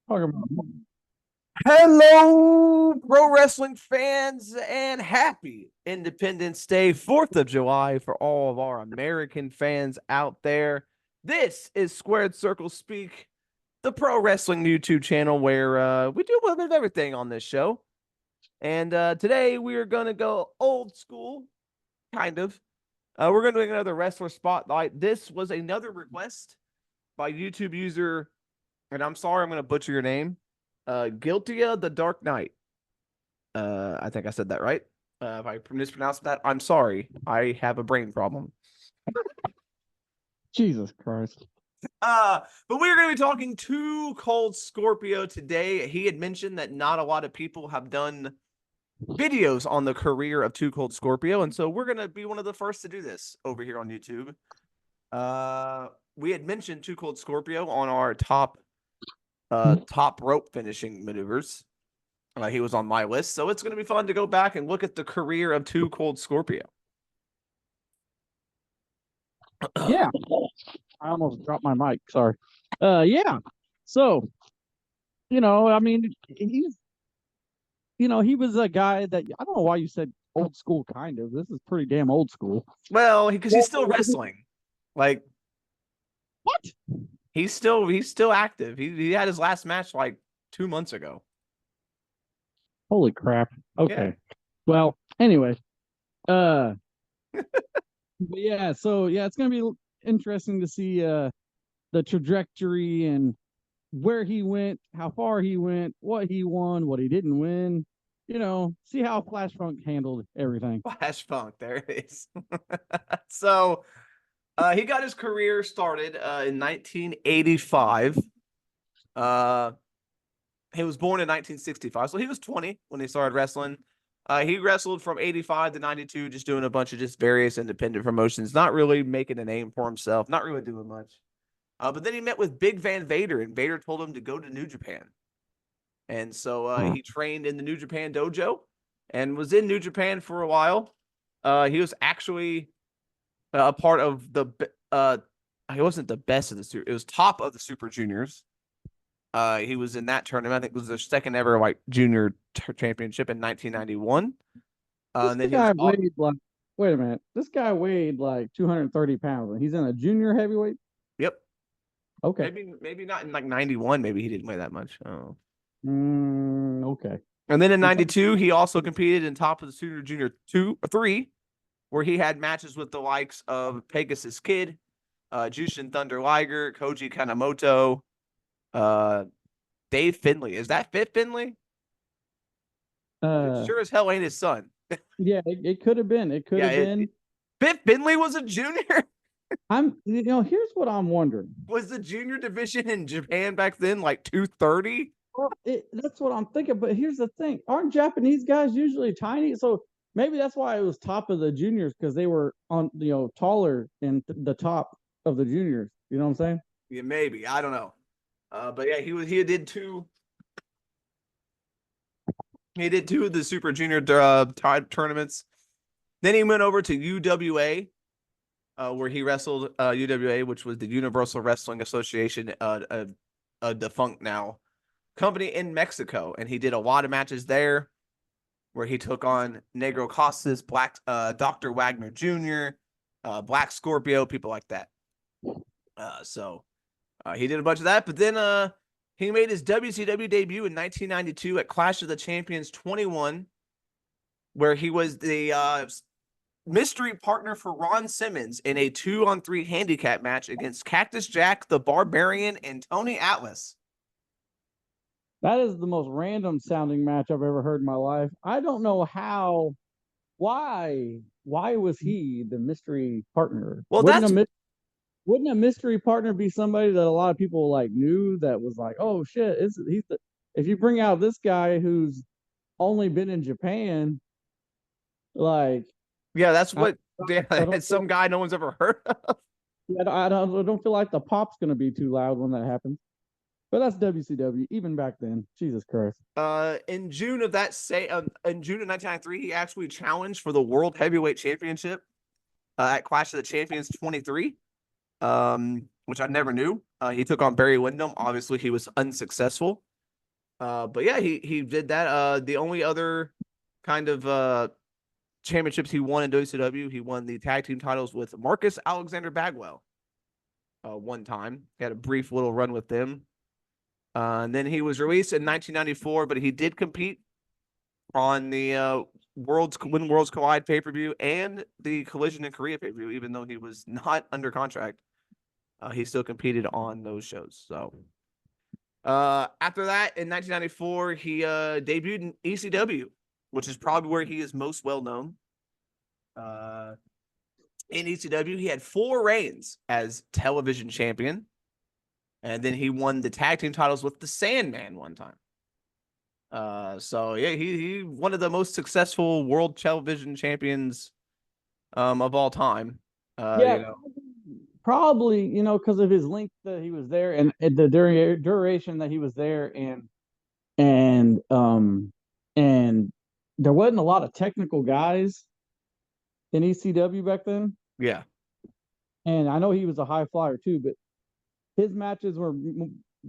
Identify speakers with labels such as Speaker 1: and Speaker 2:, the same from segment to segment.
Speaker 1: Talking about
Speaker 2: Hello, pro wrestling fans, and happy Independence Day, 4th of July for all of our American fans out there. This is Squared Circle Speak, the pro wrestling YouTube channel where we do a little bit of everything on this show. And today we are going to go old school, kind of. We're going to do another wrestler spotlight. This was another request by YouTube user, and I'm sorry I'm going to butcher your name. Guiltia the Dark Knight. I think I said that right. If I mispronounced that, I'm sorry. I have a brain problem.
Speaker 1: Jesus Christ.
Speaker 2: But we're going to be talking to Cold Scorpio today. He had mentioned that not a lot of people have done videos on the career of Two Cold Scorpio, and so we're going to be one of the first to do this over here on YouTube. We had mentioned Two Cold Scorpio on our top rope finishing maneuvers. He was on my list, so it's going to be fun to go back and look at the career of Two Cold Scorpio.
Speaker 1: Yeah, I almost dropped my mic. Sorry. Yeah. So, I mean, he was a guy that I don't know why you said old school kind of. This is pretty damn old school.
Speaker 2: Well, because he's still wrestling. Like
Speaker 1: What?
Speaker 2: he's still active. He had his last match like 2 months ago.
Speaker 1: Holy crap.
Speaker 2: Yeah.
Speaker 1: Okay. Well, anyway, uh but yeah, so yeah, it's gonna be interesting to see the trajectory and where he went, how far he went, what he won, what he didn't win. See how Flash Funk handled everything.
Speaker 2: Flash Funk, there it is. So he got his career started in 1985. Uh he was born in 1965, so he was 20 when he started wrestling. He wrestled from 85 to 92, just doing a bunch of just various independent promotions, not really making a name for himself, not really doing much. But then he met with Big Van Vader, and Vader told him to go to New Japan. And so he trained in the New Japan dojo and was in New Japan for a while. He was actually a part of he wasn't the best of the super, it was top of the Super Juniors. He was in that tournament. I think it was their second ever like junior championship in 1991.
Speaker 1: This
Speaker 2: And then he was,
Speaker 1: guy weighed like, wait a minute, this guy weighed like 230 pounds and he's in a junior heavyweight.
Speaker 2: yep,
Speaker 1: Okay.
Speaker 2: maybe not in like 91. Maybe he didn't weigh that much. Oh.
Speaker 1: Okay.
Speaker 2: And then in
Speaker 1: We're talking,
Speaker 2: 92, he also competed in top of the Super Junior 2 3, where he had matches with the likes of Pegasus Kid, Jushin Thunder Liger, Koji Kanemoto, uh, Dave Finley. Is that Fit Finley? It
Speaker 1: uh,
Speaker 2: sure as hell ain't his son.
Speaker 1: yeah, it could have been. It could
Speaker 2: Yeah,
Speaker 1: have been.
Speaker 2: Fit Finley was a junior.
Speaker 1: Here's what I'm wondering.
Speaker 2: Was the junior division in Japan back then like 230?
Speaker 1: Well, that's what I'm thinking. But here's the thing: aren't Japanese guys usually tiny? So maybe that's why it was top of the juniors because they were on, taller in the top of the juniors. You know what I'm saying?
Speaker 2: Yeah, maybe. I don't know. But yeah, he did two of the Super Junior tournaments. Then he went over to UWA, where he wrestled UWA, which was the Universal Wrestling Association, a defunct now company in Mexico, and he did a lot of matches there, where he took on Negro Costas, Black Dr. Wagner Jr., Black Scorpio, people like that. So he did a bunch of that, but then he made his WCW debut in 1992 at Clash of the Champions 21, where he was the mystery partner for Ron Simmons in a 2-on-3 handicap match against Cactus Jack, the Barbarian, and Tony Atlas.
Speaker 1: That is the most random sounding match I've ever heard in my life. I don't know how. Why was he the mystery partner?
Speaker 2: Well, that's
Speaker 1: Wouldn't a mystery partner be somebody that a lot of people like knew that was like, oh shit, if you bring out this guy who's only been in Japan, like
Speaker 2: yeah, that's
Speaker 1: I,
Speaker 2: what yeah,
Speaker 1: I don't
Speaker 2: it's
Speaker 1: feel,
Speaker 2: some guy no one's ever heard of.
Speaker 1: I don't feel like the pop's gonna be too loud when that happens. But that's WCW, even back then. Jesus Christ.
Speaker 2: In June of in June of 1993, he actually challenged for the World Heavyweight Championship at Clash of the Champions 23, which I never knew. He took on Barry Windham. Obviously, he was unsuccessful. But yeah, he did that. The only other kind of championships he won in WCW, he won the tag team titles with Marcus Alexander Bagwell. One time, he had a brief little run with them. And then he was released in 1994, but he did compete on the Worlds Collide pay per view and the Collision in Korea pay per view, even though he was not under contract. He still competed on those shows. So after that, in 1994, he debuted in ECW, which is probably where he is most well known. In ECW, he had 4 reigns as television champion, and then he won the tag team titles with the Sandman one time. So yeah, he one of the most successful world television champions of all time.
Speaker 1: Yeah,
Speaker 2: You know,
Speaker 1: probably, because of his length that he was there, and the duration that he was there, and there wasn't a lot of technical guys in ECW back then.
Speaker 2: yeah,
Speaker 1: And I know he was a high flyer too, but his matches were,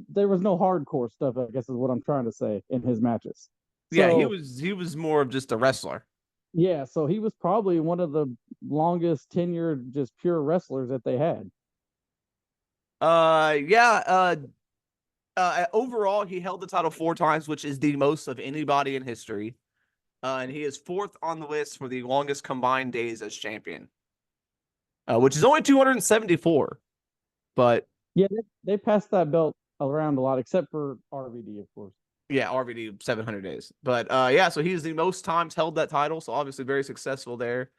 Speaker 1: there was no hardcore stuff, I guess is what I'm trying to say, in his matches.
Speaker 2: yeah. He
Speaker 1: So
Speaker 2: was he was more of just a wrestler.
Speaker 1: yeah, so he was probably one of the longest tenured just pure wrestlers that they had.
Speaker 2: Yeah. Overall, he held the title 4 times, which is the most of anybody in history. And he is 4th on the list for the longest combined days as champion, which is only 274. But
Speaker 1: Yeah, they passed that belt around a lot, except for RVD, of course.
Speaker 2: yeah, RVD 700 days. But yeah, so he's the most times held that title, so obviously very successful there.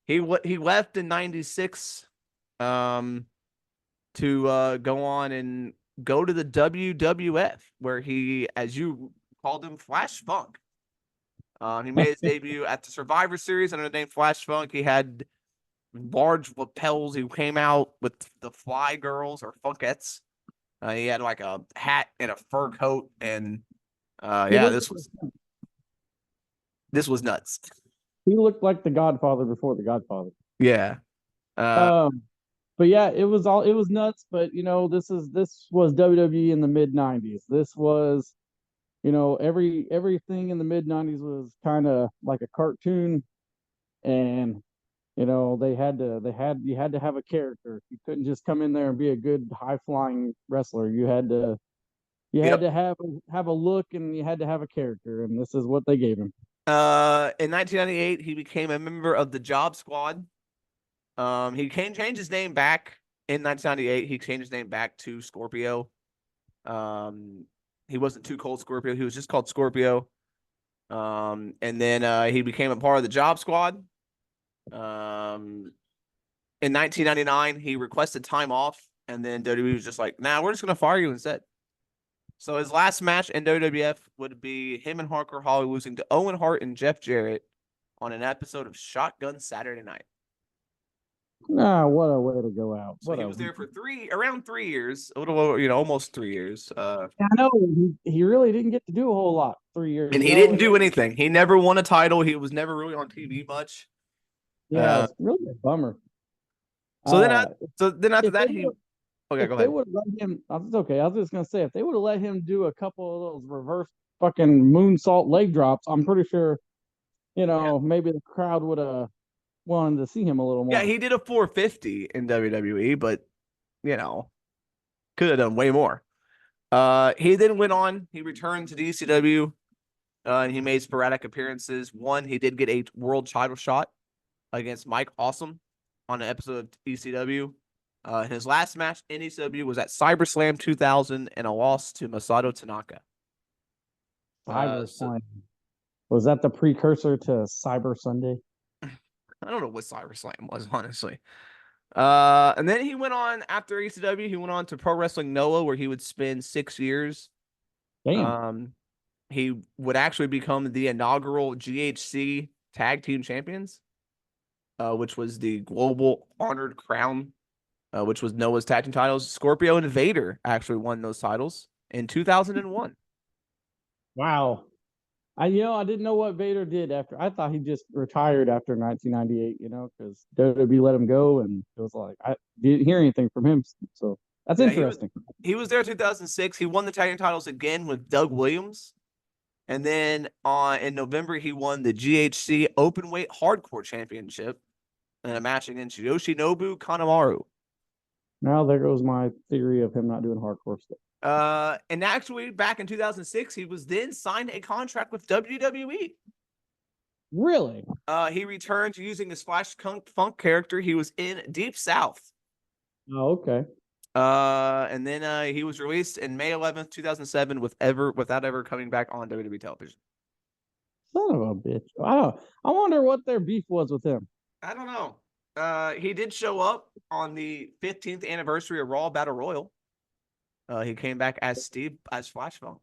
Speaker 2: He left in 96 to go on and go to the WWF, where he, as you called him, Flash Funk. He made his debut at the Survivor Series under the name Flash Funk. He had large lapels. He came out with the Fly Girls or Funkettes. He had like a hat and a fur coat, and
Speaker 1: He
Speaker 2: yeah,
Speaker 1: looked
Speaker 2: this was nuts.
Speaker 1: he looked like the Godfather before the Godfather.
Speaker 2: Yeah. Uh,
Speaker 1: Um, but yeah, it was nuts. But this was WWE in the mid '90s. This was everything in the mid '90s was kind of like a cartoon, and you had to have a character. You couldn't just come in there and be a good high flying wrestler. You had
Speaker 2: yep.
Speaker 1: to have a look, and you had to have a character, and this is what they gave him.
Speaker 2: In 1998, he became a member of the Job Squad. He changed his name back in 1998. He changed his name back to Scorpio. Um, he wasn't too Cold Scorpio. He was just called Scorpio. And then he became a part of the Job Squad. In 1999, he requested time off, and then WWE was just like, "Nah, we're just gonna fire you instead." So his last match in WWF would be him and Hardcore Holly losing to Owen Hart and Jeff Jarrett on an episode of Shotgun Saturday Night.
Speaker 1: Ah, what a way to go out!
Speaker 2: So
Speaker 1: What
Speaker 2: he
Speaker 1: a
Speaker 2: was there for around 3 years, a little over, almost 3 years.
Speaker 1: I know he really didn't get to do a whole lot 3 years.
Speaker 2: And he didn't do anything. He never won a title. He was never really on TV much.
Speaker 1: Yeah,
Speaker 2: Uh,
Speaker 1: it's really a bummer.
Speaker 2: so then,
Speaker 1: Uh,
Speaker 2: after
Speaker 1: if they
Speaker 2: that,
Speaker 1: would
Speaker 2: okay,
Speaker 1: if
Speaker 2: go
Speaker 1: they
Speaker 2: ahead.
Speaker 1: would have let him, it's okay. I was just gonna say if they would have let him do a couple of those reverse fucking moonsault leg drops, I'm pretty sure
Speaker 2: Yeah,
Speaker 1: maybe the crowd would have wanted to see him a little
Speaker 2: yeah,
Speaker 1: more.
Speaker 2: he did a 450 in WWE, but you know, could have done way more. He then went on. He returned to DCW, and he made sporadic appearances. One, he did get a world title shot against Mike Awesome on an episode of ECW. His last match in ECW was at CyberSlam 2000 and a loss to Masato Tanaka.
Speaker 1: Cyber
Speaker 2: So
Speaker 1: Slam, was that the precursor to Cyber Sunday?
Speaker 2: I don't know what CyberSlam was, honestly. And then he went on after ECW. He went on to Pro Wrestling Noah, where he would spend 6 years.
Speaker 1: Damn.
Speaker 2: Um, he would actually become the inaugural GHC Tag Team Champions, which was the Global Honored Crown, which was Noah's tag team titles. Scorpio and Vader actually won those titles in 2001.
Speaker 1: Wow. I didn't know what Vader did after. I thought he just retired after 1998. Because WWE let him go, and it was like I didn't hear anything from him. So That's
Speaker 2: Yeah,
Speaker 1: interesting.
Speaker 2: he was there 2006. He won the tag team titles again with Doug Williams. And then in November, he won the GHC Openweight Hardcore Championship in a match against Yoshinobu Kanemaru.
Speaker 1: Now there goes my theory of him not doing hardcore stuff.
Speaker 2: And actually, back in 2006, he was then signed a contract with WWE.
Speaker 1: Really?
Speaker 2: He returned to using his Flash Funk character. He was in Deep South.
Speaker 1: Oh, okay.
Speaker 2: And then he was released in May 11th, 2007, without ever coming back on WWE television.
Speaker 1: Son of a bitch. I wonder what their beef was with him.
Speaker 2: I don't know. He did show up on the 15th anniversary of Raw Battle Royal. He came back as Flash Funk,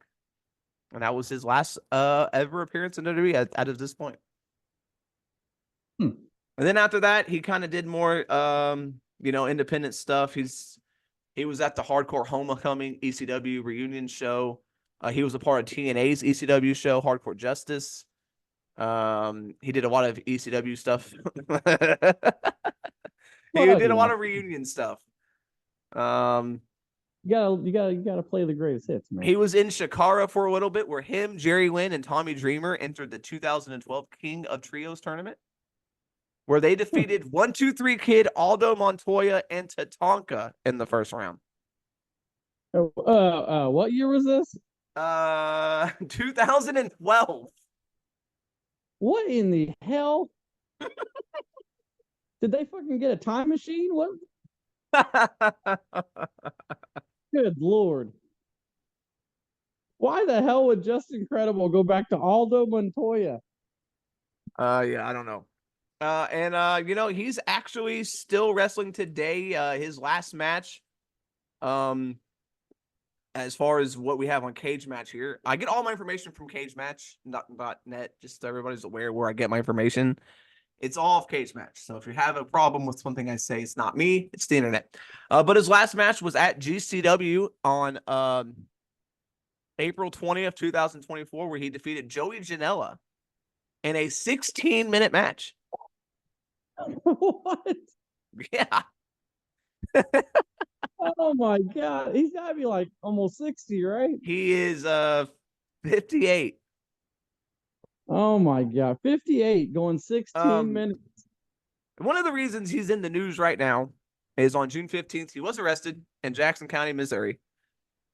Speaker 2: and that was his last ever appearance in WWE at this point.
Speaker 1: Hmm.
Speaker 2: And then after that, he kind of did more, independent stuff. He was at the Hardcore Homecoming ECW reunion show. He was a part of TNA's ECW show, Hardcore Justice. He did a lot of ECW stuff. He did a lot of reunion stuff.
Speaker 1: You gotta play the greatest hits, man.
Speaker 2: He was in Shakara for a little bit, where him, Jerry Lynn, and Tommy Dreamer entered the 2012 King of Trios tournament, where they defeated 1-2-3 Kid, Aldo Montoya, and Tatanka in the first round.
Speaker 1: What year was this?
Speaker 2: 2012.
Speaker 1: What in the hell? Did they fucking get a time machine? What? Good Lord. Why the hell would Justin Credible go back to Aldo Montoya?
Speaker 2: Yeah, I don't know. He's actually still wrestling today. His last match, as far as what we have on Cage Match here, I get all my information from cagematch.net, just so everybody's aware where I get my information. It's all of Cage Match. So if you have a problem with something I say, it's not me, it's the internet. But his last match was at GCW on April 20th, 2024, where he defeated Joey Janela in a 16-minute match.
Speaker 1: What?
Speaker 2: Yeah.
Speaker 1: Oh my God. He's gotta be like almost 60, right?
Speaker 2: He is 58.
Speaker 1: Oh my God. 58 going 16 minutes.
Speaker 2: One of the reasons he's in the news right now is on June 15th, he was arrested in Jackson County, Missouri,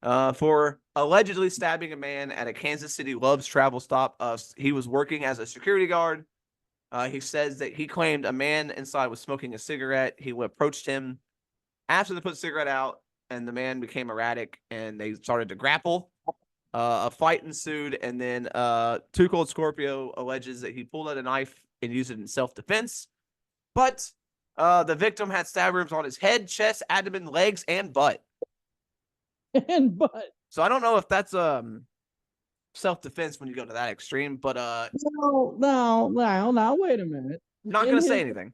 Speaker 2: for allegedly stabbing a man at a Kansas City Love's travel stop. He was working as a security guard. He says that he claimed a man inside was smoking a cigarette. He approached him after they put the cigarette out, and the man became erratic, and they started to grapple. A fight ensued, and then Too Cold Scorpio alleges that he pulled out a knife and used it in self-defense. But the victim had stab wounds on his head, chest, abdomen, legs, and butt.
Speaker 1: And butt.
Speaker 2: So I don't know if that's self-defense when you go to that extreme, but
Speaker 1: no, wait a minute.
Speaker 2: I'm not going to say anything.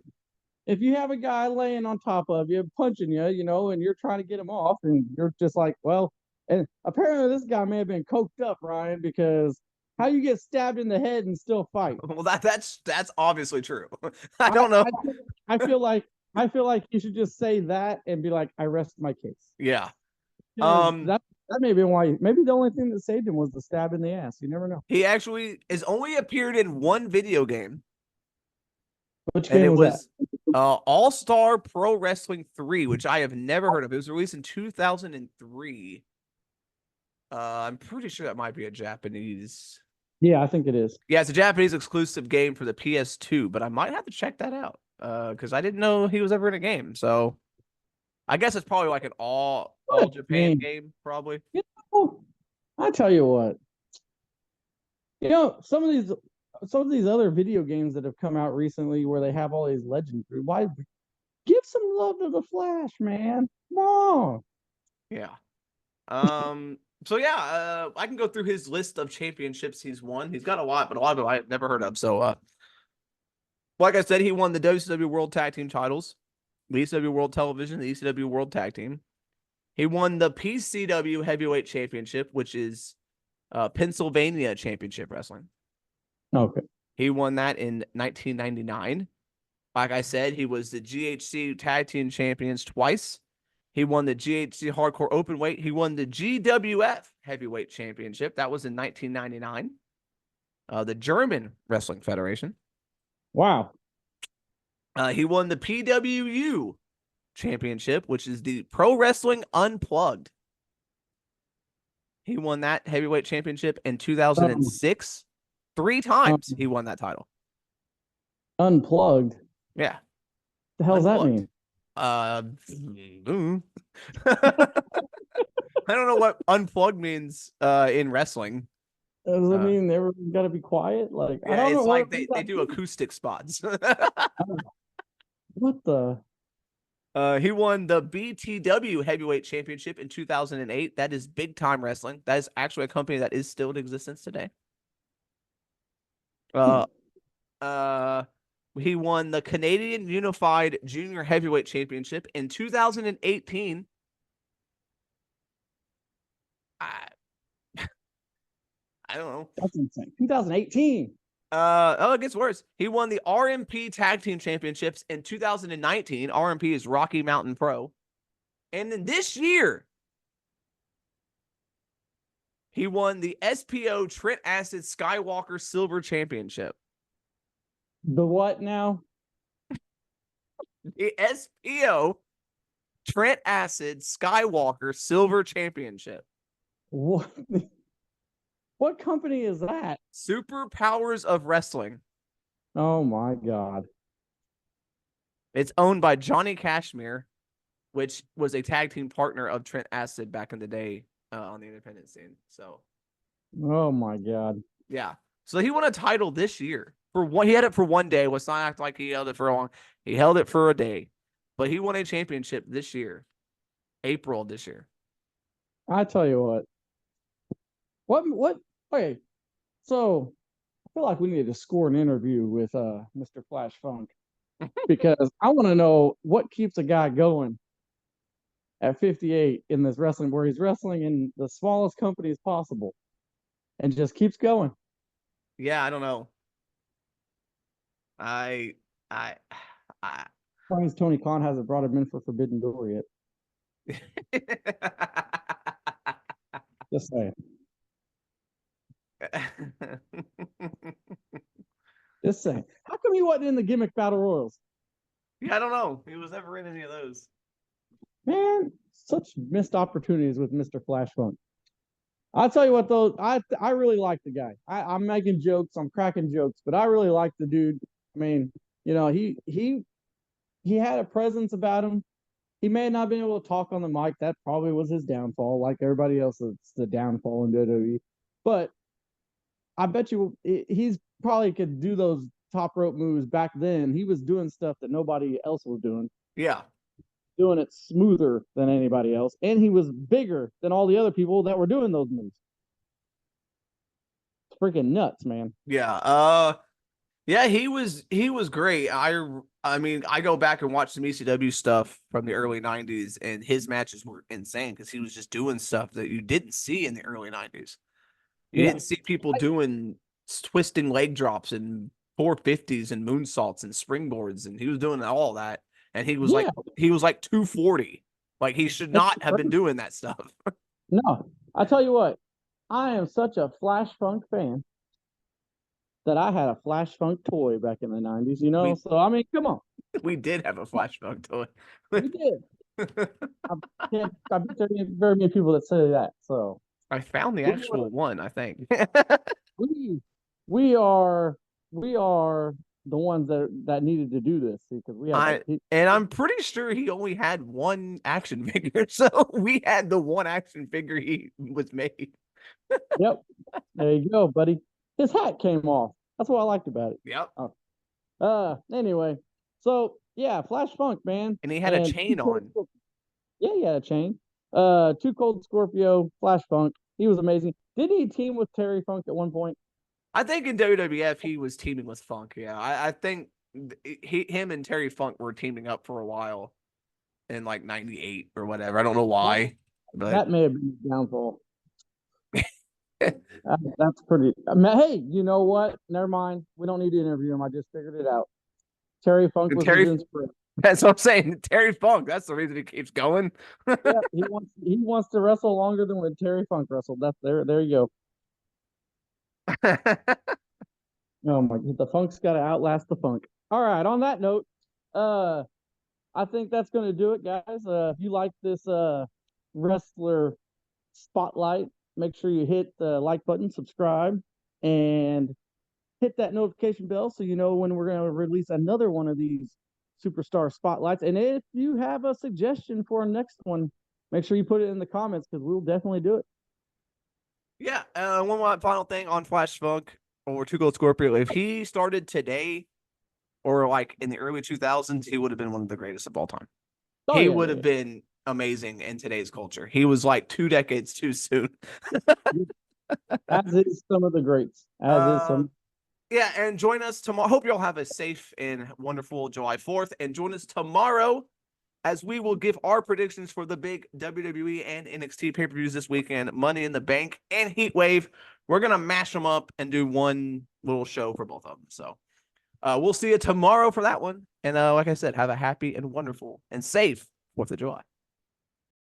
Speaker 1: If you have a guy laying on top of you, punching you, and you're trying to get him off, and you're just like, well, and apparently this guy may have been coked up, Ryan, because how you get stabbed in the head and still fight?
Speaker 2: Well, that's obviously true. I don't know.
Speaker 1: I feel like you should just say that and be like, I rest my case.
Speaker 2: Yeah.
Speaker 1: That may be why. Maybe the only thing that saved him was the stab in the ass. You never know.
Speaker 2: He actually has only appeared in one video game.
Speaker 1: Which game was
Speaker 2: that? All Star Pro Wrestling 3, which I have never heard of. It was released in 2003. I'm pretty sure that might be a Japanese.
Speaker 1: Yeah, I think it is.
Speaker 2: Yeah, it's a Japanese exclusive game for the PS2, but I might have to check that out because I didn't know he was ever in a game. So I guess it's probably like an all Japan game, probably.
Speaker 1: I tell you what. Some of these other video games that have come out recently where they have all these legends. Why give some love to the Flash, man? Come on.
Speaker 2: Yeah. So yeah, I can go through his list of championships he's won. He's got a lot, but a lot of them I've never heard of. So like I said, he won the WCW World Tag Team titles, the ECW World Television, the ECW World Tag Team. He won the PCW Heavyweight Championship, which is Pennsylvania Championship Wrestling.
Speaker 1: Okay.
Speaker 2: He won that in 1999. Like I said, he was the GHC Tag Team Champions twice. He won the GHC Hardcore Openweight. He won the GWF Heavyweight Championship. That was in 1999. The German Wrestling Federation.
Speaker 1: Wow.
Speaker 2: He won the PWU Championship, which is the Pro Wrestling Unplugged. He won that heavyweight championship in 2006. 3 times he won that title.
Speaker 1: Unplugged.
Speaker 2: Yeah.
Speaker 1: The hell does that
Speaker 2: Unplugged.
Speaker 1: mean?
Speaker 2: I don't know what unplugged means in wrestling.
Speaker 1: Does it mean everyone's got to be quiet? Like,
Speaker 2: Yeah,
Speaker 1: I don't
Speaker 2: it's
Speaker 1: know
Speaker 2: like they do acoustic spots.
Speaker 1: What the?
Speaker 2: He won the BTW Heavyweight Championship in 2008. That is Big Time Wrestling. That is actually a company that is still in existence today. He won the Canadian Unified Junior Heavyweight Championship in 2018. I don't know.
Speaker 1: That's insane. 2018.
Speaker 2: It gets worse. He won the RMP Tag Team Championships in 2019. RMP is Rocky Mountain Pro. And then this year, he won the SPO Trent Acid Skywalker Silver Championship.
Speaker 1: The what now?
Speaker 2: The SPO Trent Acid Skywalker Silver Championship.
Speaker 1: What? What company is that?
Speaker 2: Superpowers of Wrestling.
Speaker 1: Oh my God.
Speaker 2: It's owned by Johnny Cashmere, which was a tag team partner of Trent Acid back in the day on the independent scene. So,
Speaker 1: oh my God.
Speaker 2: Yeah. So he won a title this year. He had it for one day. Let's not act like he held it for long. He held it for a day. But he won a championship this year. April this year.
Speaker 1: I tell you what. What okay. So I feel like we need to score an interview with Mr. Flash Funk because I want to know what keeps a guy going at 58 in this wrestling where he's wrestling in the smallest companies possible and just keeps going.
Speaker 2: Yeah, I don't know.
Speaker 1: Funny Tony Khan hasn't brought him in for Forbidden Door yet. Just saying. Just saying. How come he wasn't in the gimmick battle royals?
Speaker 2: Yeah, I don't know. He was never in any of those.
Speaker 1: Man, such missed opportunities with Mr. Flash Funk. I'll tell you what, though, I really like the guy. I'm making jokes, I'm cracking jokes, but I really like the dude. I mean, you know, he had a presence about him. He may not have been able to talk on the mic. That probably was his downfall, like everybody else. It's the downfall in WWE. But I bet you he's probably could do those top rope moves back then. He was doing stuff that nobody else was doing.
Speaker 2: Yeah.
Speaker 1: Doing it smoother than anybody else. And he was bigger than all the other people that were doing those moves. It's freaking nuts, man.
Speaker 2: Yeah. Yeah, he was great. I mean, I go back and watch some ECW stuff from the early 90s, and his matches were insane because he was just doing stuff that you didn't see in the early 90s. You didn't see people doing twisting leg drops and 450s and moonsaults and springboards, and he was doing all that. And he was like 240. Like he should not have been doing that stuff.
Speaker 1: No, I tell you what, I am such a Flash Funk fan that I had a Flash Funk toy back in the 90s, you know? So, I mean, come on.
Speaker 2: We did have a Flash Funk toy.
Speaker 1: We did. I bet there are very many people that say that. So
Speaker 2: I found the actual one, I think.
Speaker 1: we are the ones that needed to do this because we had
Speaker 2: and I'm pretty sure he only had one action figure, so we had the one action figure he was made.
Speaker 1: Yep, there you go, buddy. His hat came off. That's what I liked about it.
Speaker 2: Yep.
Speaker 1: Anyway, so yeah, Flash Funk, man,
Speaker 2: and he had a chain on.
Speaker 1: Yeah, he had a chain. Too Cold Scorpio, Flash Funk. He was amazing. Didn't he team with Terry Funk at one point?
Speaker 2: I think in WWF he was teaming with Funk. Yeah, I think him and Terry Funk were teaming up for a while in like '98 or whatever. I don't know why. But
Speaker 1: that may have been his downfall. That's pretty. Hey, you know what? Never mind. We don't need to interview him. I just figured it out. Terry Funk was his inspiration.
Speaker 2: That's what I'm saying. Terry Funk. That's the reason he keeps going.
Speaker 1: Yeah, he wants to wrestle longer than when Terry Funk wrestled. That's there you go. Oh my, the Funk's got to outlast the Funk. All right. On that note, uh, I think that's going to do it, guys. If you like this wrestler spotlight, make sure you hit the like button, subscribe, and hit that notification bell so you know when we're going to release another one of these superstar spotlights. And if you have a suggestion for a next one, make sure you put it in the comments because we'll definitely do it.
Speaker 2: Yeah. One more final thing on Flash Funk or Two Cold Scorpio. If he started today or like in the early 2000s, he would have been one of the greatest of all time.
Speaker 1: Oh
Speaker 2: He
Speaker 1: yeah,
Speaker 2: would
Speaker 1: yeah,
Speaker 2: have been amazing in today's culture. He was like 2 decades too soon.
Speaker 1: yeah. As is some of the greats. As is
Speaker 2: uh,
Speaker 1: some.
Speaker 2: yeah, and join us tomorrow. Hope you all have a safe and wonderful July 4th. And join us tomorrow as we will give our predictions for the big WWE and NXT pay-per-views this weekend, Money in the Bank and Heat Wave. We're gonna mash them up and do one little show for both of them. So we'll see you tomorrow for that one. And like I said, have a happy and wonderful and safe 4th of July.